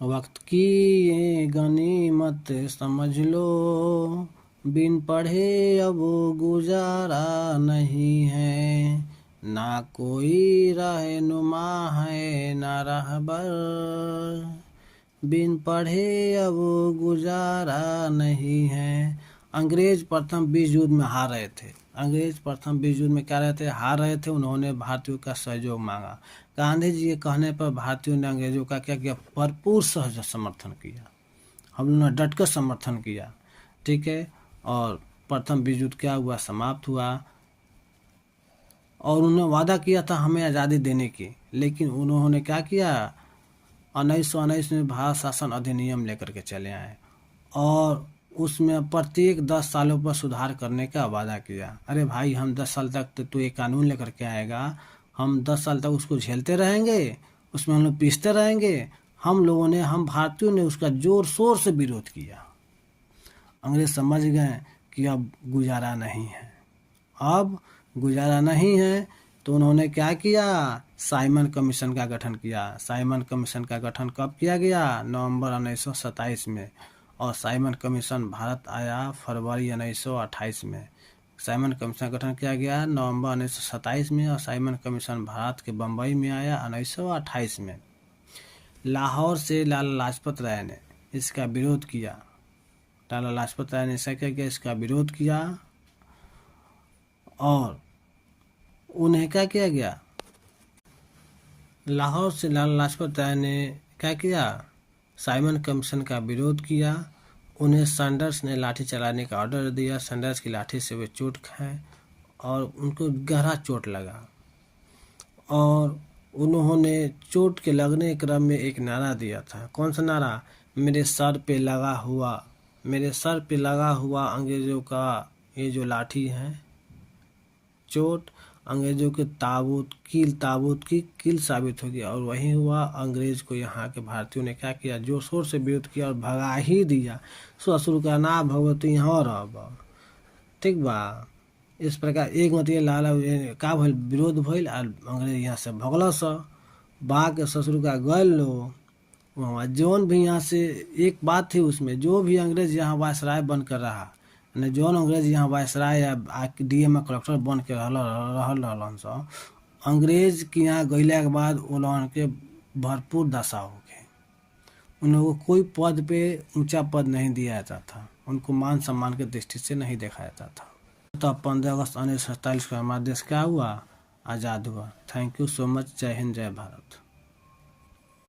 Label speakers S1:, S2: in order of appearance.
S1: वक्त की ये गनीमत समझ लो, बिन पढ़े अब गुजारा नहीं है, ना कोई रहनुमा है ना रहबर, बिन पढ़े अब गुजारा नहीं है। अंग्रेज प्रथम विश्व युद्ध में हार रहे थे। अंग्रेज प्रथम विश्व युद्ध में क्या रहे थे, हार रहे थे। उन्होंने भारतीयों का सहयोग मांगा। गांधी जी के कहने पर भारतीयों ने अंग्रेजों का क्या किया, भरपूर सहज समर्थन किया। हम लोगों ने डटकर समर्थन किया, ठीक है। और प्रथम विश्व युद्ध क्या हुआ, समाप्त हुआ। और उन्होंने वादा किया था हमें आज़ादी देने की, लेकिन उन्होंने क्या किया, 1919 में भारत शासन अधिनियम लेकर के चले आए और उसमें प्रत्येक 10 सालों पर सुधार करने का वादा किया। अरे भाई, हम 10 साल तक तो ये कानून लेकर के आएगा, हम 10 साल तक उसको झेलते रहेंगे, उसमें हम लोग पीसते रहेंगे। हम भारतीयों ने उसका जोर शोर से विरोध किया। अंग्रेज समझ गए कि अब गुजारा नहीं है, अब गुजारा नहीं है। तो उन्होंने क्या किया, साइमन कमीशन का गठन किया। साइमन कमीशन का गठन कब किया गया, नवंबर 1927 में। और साइमन कमीशन भारत आया फरवरी 1928 में। साइमन कमीशन का गठन किया गया नवंबर 1927 में और साइमन कमीशन भारत के बम्बई में आया 1928 में। लाहौर से लाला लाजपत राय ने इसका विरोध किया। लाला लाजपत राय ने इसका क्या किया, इसका विरोध किया और उन्हें क्या किया गया, लाहौर से लाला लाजपत राय ने क्या किया, साइमन कमीशन का विरोध किया। उन्हें सैंडर्स ने लाठी चलाने का ऑर्डर दिया। सैंडर्स की लाठी से वे चोट खाए और उनको गहरा चोट लगा। और उन्होंने चोट के लगने के क्रम में एक नारा दिया था। कौन सा नारा, मेरे सर पे लगा हुआ, मेरे सर पे लगा हुआ अंग्रेज़ों का ये जो लाठी है, चोट अंग्रेजों के ताबूत की कील साबित होगी। और वही हुआ। अंग्रेज को यहाँ के भारतीयों ने क्या किया, जोर शोर से विरोध किया और भगा ही दिया। ससुर का ना भगवती यहाँ रह, ठीक बा। इस प्रकार एक मतलब लाला का भइल, विरोध भइल और अंग्रेज यहाँ से भगल स बा के ससुर का गल लो वहाँ। जौन भी यहाँ से एक बात थी उसमें, जो भी अंग्रेज यहाँ वायसराय बन कर रहा, जौन अंग्रेज यहाँ वायसराय या डीएम कलेक्टर बन के रहलन स, अंग्रेज के यहाँ गइला के बाद वो लोगन के भरपूर दशा हो गई। उन लोगों को कोई पद पे ऊंचा पद नहीं दिया जाता था, उनको मान सम्मान के दृष्टि से नहीं देखा जाता था। तो 15 अगस्त 1947 को हमारा देश क्या हुआ, आज़ाद हुआ। Thank you so much. जय हिंद, जय भारत।